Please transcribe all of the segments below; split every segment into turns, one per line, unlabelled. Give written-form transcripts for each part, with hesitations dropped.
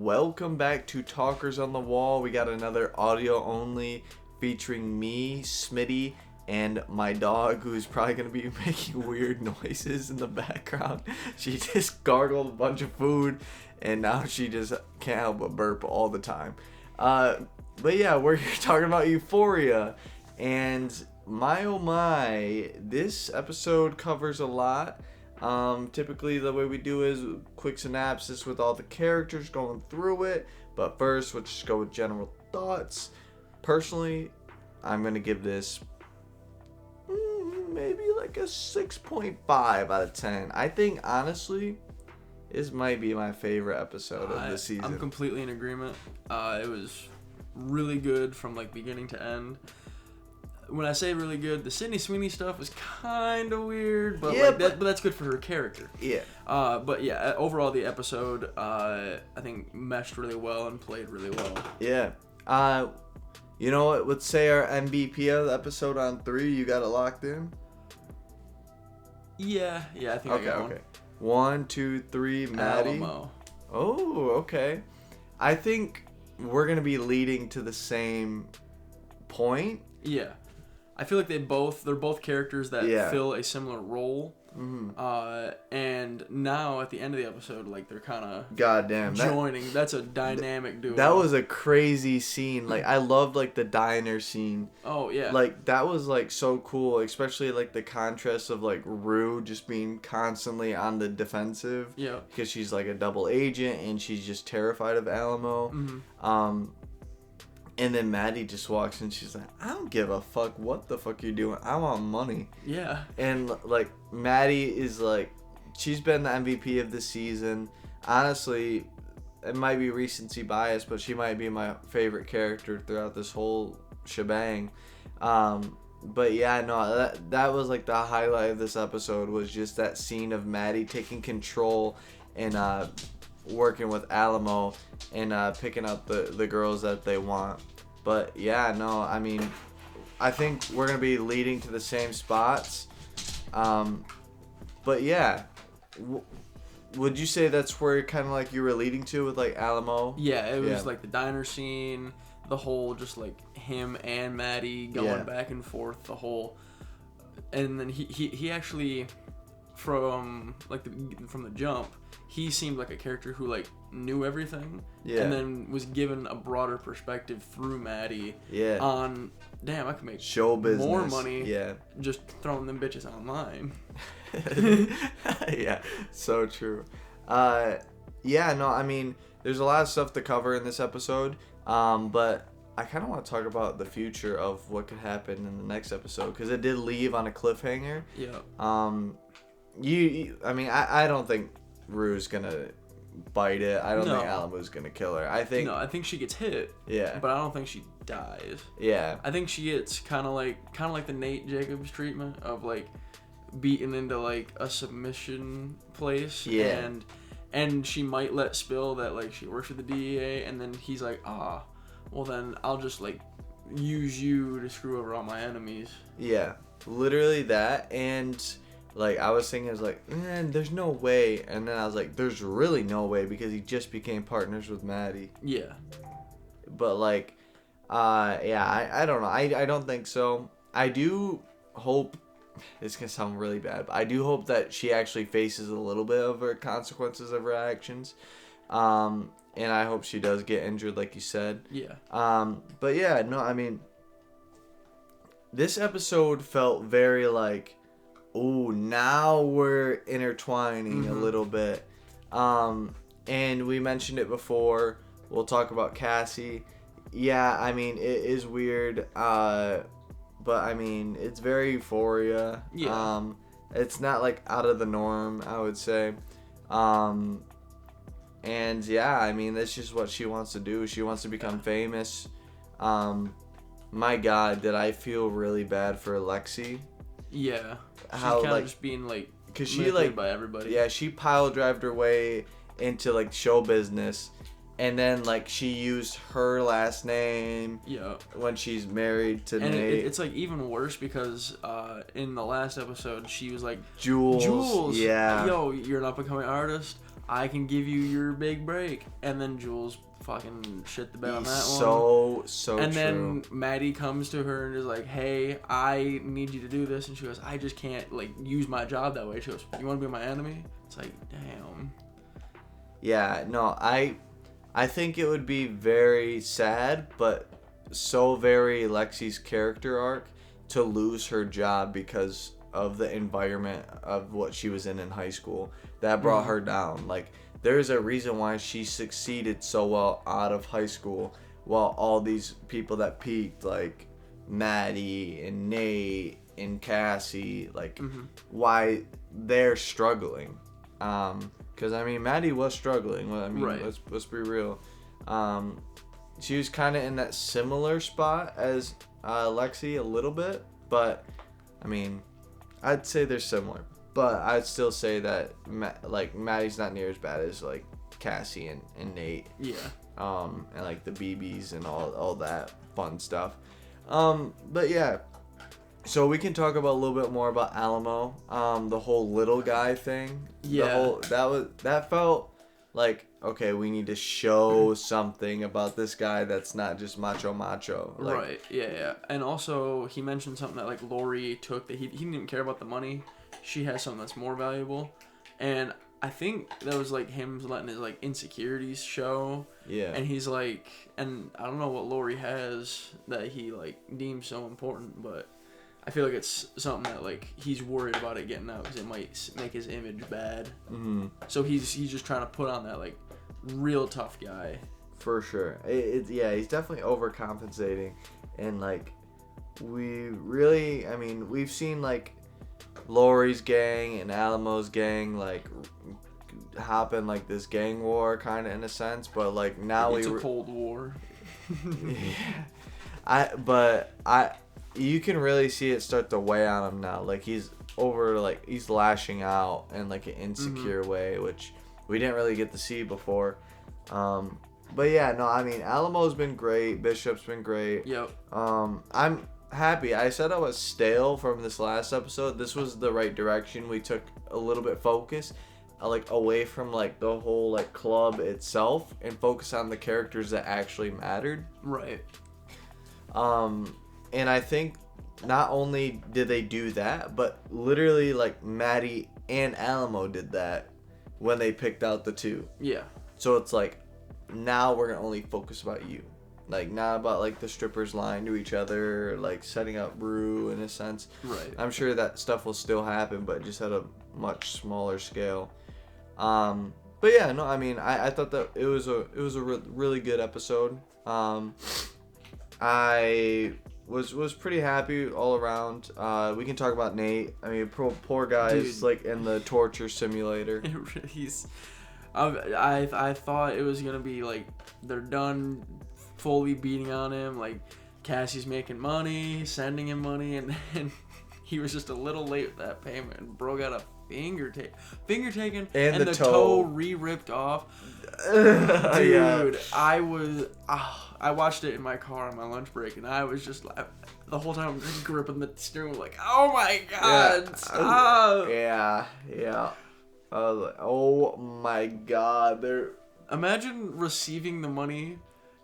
welcome back to Talkers on the Wall. We got another audio only featuring me, Smitty, and my dog, who's probably going to be making weird noises in the background. She just gargled a bunch of food, and now she just can't help but burp all the time. But yeah, we're here talking about Euphoria, and my oh my, this episode covers a lot. Typically the way we do is quick synopsis with all the characters going through it, but first we'll just go with general thoughts. Personally, I'm going to give this maybe like a 6.5 out of 10. I think, honestly, this might be my favorite episode of the season.
I'm completely in agreement. It was really good from like beginning to end. When I say really good, the Sydney Sweeney stuff was kind of weird, but
yeah,
but that's good for her character.
Yeah.
But yeah, overall the episode, I think meshed really well and played really well.
Yeah. You know what? Let's say our MVP of the episode on 3. You got it locked in?
Yeah, I think I got one.
Okay. 1, 2, 3, Maddy.
Alamo.
Oh, okay. I think we're gonna be leading to the same point.
Yeah. I feel like they're both characters that fill a similar role. Mm-hmm. And now at the end of the episode, like they're kind of joining. That's a dynamic duo.
That was a crazy scene. Like I loved like the diner scene.
Oh yeah.
Like that was like so cool, especially like the contrast of like Rue just being constantly on the defensive.
Yeah.
Because she's like a double agent and she's just terrified of Alamo. Mm-hmm. And then Maddy just walks in. She's like, I don't give a fuck what the fuck you're doing. I want money.
Yeah.
And like Maddy is like, she's been the MVP of the season. Honestly, it might be recency bias, but she might be my favorite character throughout this whole shebang. But yeah, no, that was like the highlight of this episode was just that scene of Maddy taking control and working with Alamo and picking up the girls that they want. But yeah, no, I mean, I think we're gonna be leading to the same spots. But yeah, would you say that's where kind of like you were leading to with like Alamo?
Yeah, it was like the diner scene, the whole just like him and Maddy going back and forth, the whole, and then he actually from the jump, he seemed like a character who like knew everything, and then was given a broader perspective through Maddy. Yeah. On damn, I could make
show business
more money.
Yeah.
Just throwing them bitches online.
Yeah, so true. Yeah, no, I mean, there's a lot of stuff to cover in this episode. But I kind of want to talk about the future of what could happen in the next episode because it did leave on a cliffhanger.
Yeah.
I mean, I don't think Rue's gonna bite it. I don't think Alamo's gonna kill her. I think
she gets hit.
Yeah.
But I don't think she dies.
Yeah.
I think she gets kind of like the Nate Jacobs treatment of like beaten into like a submission place.
Yeah.
And she might let spill that like she works for the DEA, and then he's like, well then I'll just like use you to screw over all my enemies.
Yeah. Literally that. And like, I was thinking, I was like, man, there's no way. And then I was like, there's really no way because he just became partners with Maddy.
Yeah.
But, like, I don't know. I don't think so. I do hope, this can sound really bad, but I do hope that she actually faces a little bit of her consequences of her actions. And I hope she does get injured, like you said.
Yeah.
But, yeah, no, I mean, this episode felt very, like, ooh, now we're intertwining a little bit. And we mentioned it before. We'll talk about Cassie. Yeah, I mean, it is weird. But, I mean, it's very Euphoria.
Yeah.
It's not, like, out of the norm, I would say. And, yeah, I mean, that's just what she wants to do. She wants to become famous. My God, did I feel really bad for Lexi.
Yeah. She's
how
kind
like
of just being like
because she like
by everybody.
Yeah, she pile drived her way into like show business, and then like she used her last name.
Yeah. When
she's married to Nate.
It's like even worse because in the last episode she was like
Jules.
Jules.
Yeah.
Yo, you're an up and coming artist. I can give you your big break. And then Jules fucking shit the bed on that
one. So
and
true.
then Maddy comes to her and is like, hey, I need you to do this. And she goes, I just can't, like, use my job that way. She goes, you want to be my enemy? It's like, damn.
Yeah, no, I think it would be very sad, but so very Lexi's character arc to lose her job because of the environment of what she was in high school that brought her down. Like, there's a reason why she succeeded so well out of high school, while all these people that peaked, like Maddy and Nate and Cassie, like, why they're struggling. Because, I mean, Maddy was struggling. I mean,
right.
let's be real. She was kind of in that similar spot as Lexi a little bit, but, I mean, I'd say they're similar. But I'd still say that, Maddy's not near as bad as, like, Cassie and Nate.
Yeah.
And, like, the BBs and all that fun stuff. But, yeah. So we can talk about a little bit more about Alamo. The whole little guy thing.
Yeah.
That felt like, okay, we need to show something about this guy that's not just macho. Like,
right. Yeah. And also, he mentioned something that, like, Lori took that he didn't even care about the money. She has something that's more valuable. And I think that was, like, him letting his, like, insecurities show.
Yeah.
And he's like, and I don't know what Lori has that he, like, deems so important, but I feel like it's something that, like, he's worried about it getting out because it might make his image bad.
Mm-hmm.
So he's just trying to put on that, like, real tough guy.
For sure. He's definitely overcompensating. And, like, we've seen, like, Lori's gang and Alamo's gang, like, hop in, like, this gang war kind of in a sense. But, like, now
it's a Cold War.
You can really see it start to weigh on him now. Like, he's lashing out in, like, an insecure way, which we didn't really get to see before. But yeah, no, I mean, Alamo's been great. Bishop's been great.
Yep.
I'm happy. I said I was stale from this last episode. This was the right direction. We took a little bit focus, like, away from, like, the whole, like, club itself and focus on the characters that actually mattered.
Right.
And I think not only did they do that, but literally, like, Maddy and Alamo did that when they picked out the two.
Yeah.
So it's like, now we're going to only focus about you. Like, not about, like, the strippers lying to each other, like, setting up Rue in a sense.
Right.
I'm sure that stuff will still happen, but just at a much smaller scale. But yeah, no, I mean, I thought that it was a really good episode. I was pretty happy all around. We can talk about Nate. I mean, poor guy is, like, in the torture simulator.
I thought it was gonna be like they're done fully beating on him. Like, Cassie's making money, sending him money, and then he was just a little late with that payment. And bro got a finger taken, and the toe re-ripped off. Dude, yeah. I watched it in my car on my lunch break, and I was just like, the whole time just gripping the steering wheel, like, oh my god, stop.
Yeah. I was like, oh my god.
Imagine receiving the money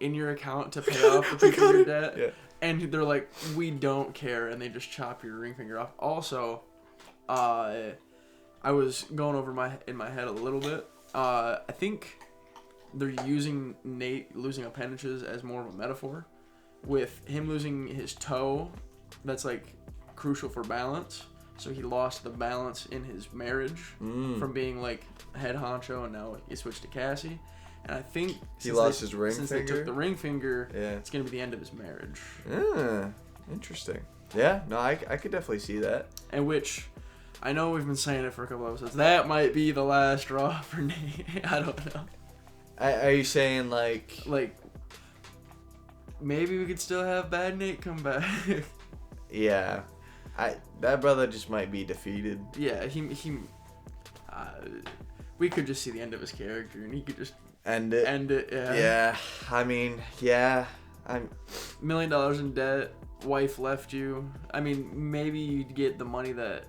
in your account to pay off the people your debt,
yeah.
And they're like, we don't care, and they just chop your ring finger off. Also, I was going over in my head a little bit. I think they're using Nate losing appendages as more of a metaphor, with him losing his toe. That's, like, crucial for balance. So he lost the balance in his marriage from being, like, head honcho, and now he switched to Cassie. And I think
he lost his ring
since
finger.
They took the ring finger, it's gonna be the end of his marriage.
Interesting. Yeah, no, I could definitely see that.
And which, I know we've been saying it for a couple episodes. That might be the last straw for Nate. I don't know.
Are you saying, like,
maybe we could still have Bad Nate come back?
Yeah, that brother just might be defeated.
Yeah, we could just see the end of his character, and he could just
end it.
Yeah.
Yeah, I mean, yeah, I'm
$1 million in debt. Wife left you. I mean, maybe you'd get the money that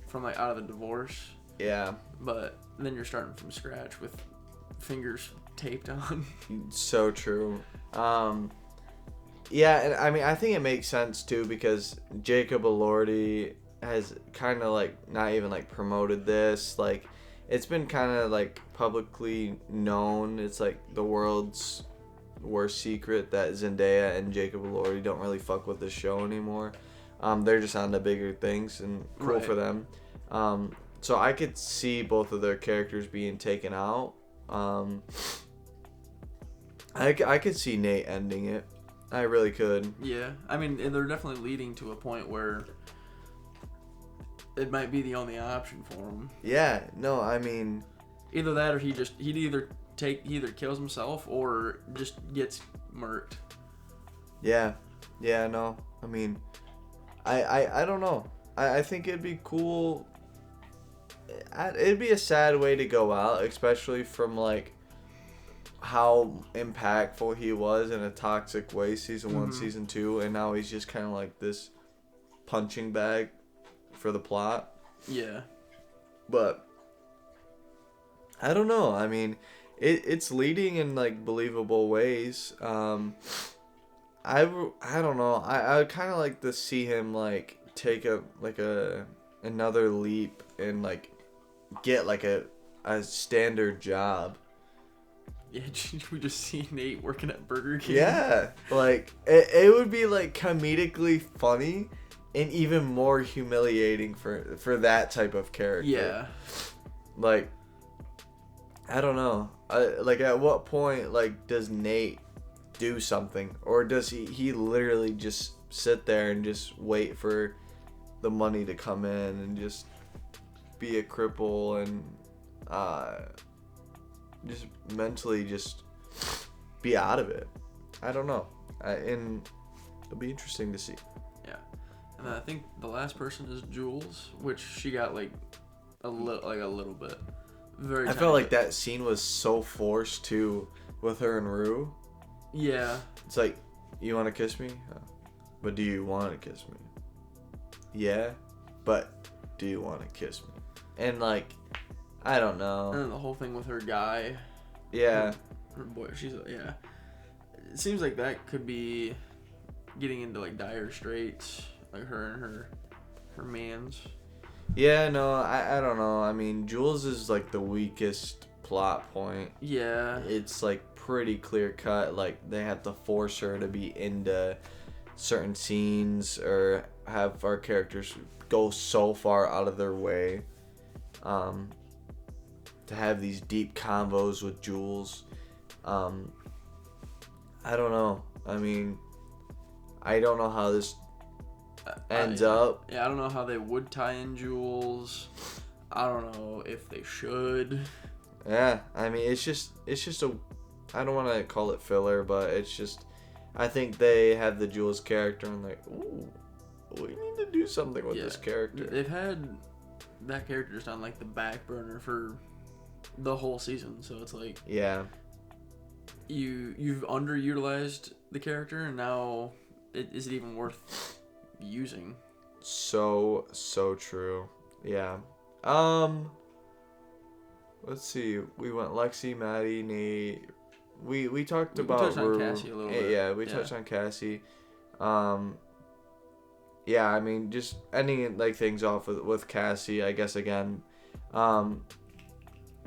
from, like, out of the divorce.
Yeah,
But then you're starting from scratch with fingers taped on.
So true. Yeah, and I mean, I think it makes sense too because Jacob Elordi has kind of like not even like promoted this. Like, it's been kind of like publicly known. It's like the world's worst secret that Zendaya and Jacob Elordi don't really fuck with the show anymore. They're just on to bigger things, and cool for them. So I could see both of their characters being taken out. I could see Nate ending it. I really could.
Yeah, I mean, they're definitely leading to a point where it might be the only option for him.
Yeah, no, I mean,
either that or he either kills himself or just gets murked.
Yeah, no, I mean, I don't know. I think it'd be cool. It'd be a sad way to go out, especially from like how impactful he was in a toxic way season 1, season 2, and now he's just kind of like this punching bag for the plot.
Yeah.
But I don't know. I mean, it's leading in like believable ways. I don't know. I would kind of like to see him like take another leap and like get like a standard job.
Yeah, we just see Nate working at Burger King.
Yeah, like it would be like comedically funny and even more humiliating for that type of character.
Yeah.
Like, I don't know. Like, at what point like does Nate do something, or does he literally just sit there and just wait for the money to come in and just be a cripple and just mentally just be out of it? I don't know. And it'll be interesting to see.
Yeah. And I think the last person is Jules, which she got like a little bit. I
felt like that scene was so forced too, with her and Rue.
Yeah.
It's like, you want to kiss me? But do you want to kiss me? Yeah, but do you want to kiss me? And like, I don't know.
And then the whole thing with her guy.
Yeah.
Her boy. Yeah. It seems like that could be getting into like dire straits, like her and her mans.
Yeah, no, I don't know. I mean, Jules is like the weakest plot point.
Yeah.
It's like pretty clear cut. Like, they have to force her to be into certain scenes or have our characters go so far out of their way to have these deep convos with Jules. I don't know. I mean, I don't know how this ends up.
Yeah, I don't know how they would tie in Jules. I don't know if they should.
Yeah, I mean, it's just a, I don't want to call it filler, but it's just, I think they have the Jules character and like, ooh, we need to do something with this character.
They've had that character just on like the back burner for the whole season, so it's like,
yeah,
you've underutilized the character, and now is it even worth using?
So true. Yeah. Let's see. We went Lexi, Maddy, Nate. We talked about
touched on Cassie a little bit.
Yeah, we touched on Cassie. Yeah, I mean, just ending like things off with Cassie, I guess again.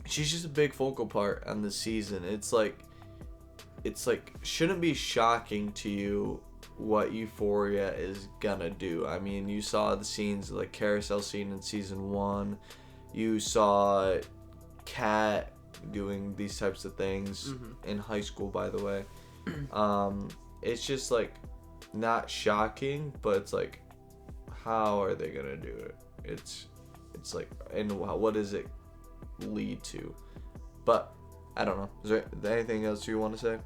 She's just a big focal part on the season. It's like shouldn't be shocking to you what Euphoria is gonna do. I mean, you saw the scenes, like carousel scene in season 1. You saw Kat doing these types of things in high school, by the way. It's just like not shocking, but it's like, how are they gonna do it? It's like, and what does it lead to? But I don't know. Is there anything else you want to say?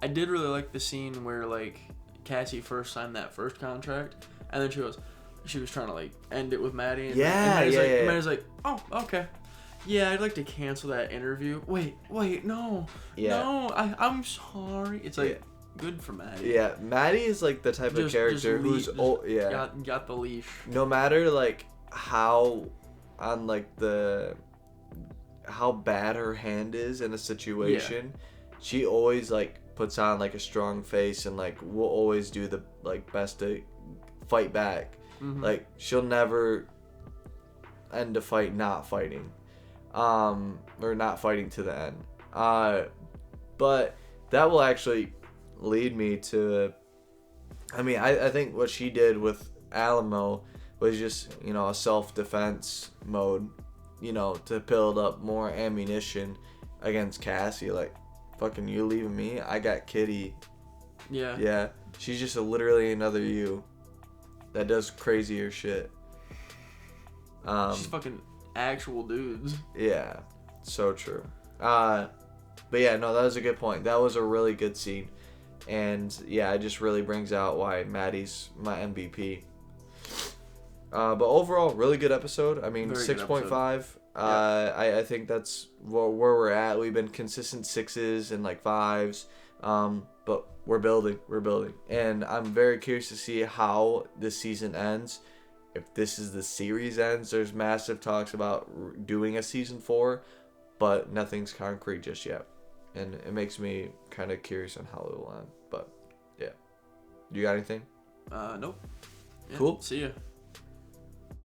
I did really like the scene where like Cassie first signed that first contract, and then she was trying to like end it with Maddy. And, Maddy's like, oh, okay. Yeah, I'd like to cancel that interview. Wait, no.
Yeah.
No, I'm sorry. It's like, good for Maddy.
Yeah, Maddy is like the type of character who's got
the leash.
no matter like how on like the how bad her hand is in a situation, she always like puts on like a strong face and like will always do the like best to fight back. Like she'll never end a fight not fighting, or not fighting to the end. But that will actually lead me to, I mean, I think what she did with Alamo was just, you know, a self-defense mode, you know, to build up more ammunition against Cassie. Like, fucking you leaving me? I got Kitty.
Yeah.
Yeah. She's just literally another you that does crazier shit.
She's fucking actual dudes.
Yeah. So true. But yeah, no, that was a good point. That was a really good scene. And yeah, it just really brings out why Maddy's my MVP. But overall, really good episode. I mean, 6.5. I think that's where we're at. We've been consistent 6s and like 5s. But we're building. And I'm very curious to see how this season ends. If this is the series ends, there's massive talks about doing a season 4. But nothing's concrete just yet. And it makes me kind of curious on how it will end. But, yeah. You got anything?
Nope. Yeah,
cool.
See ya.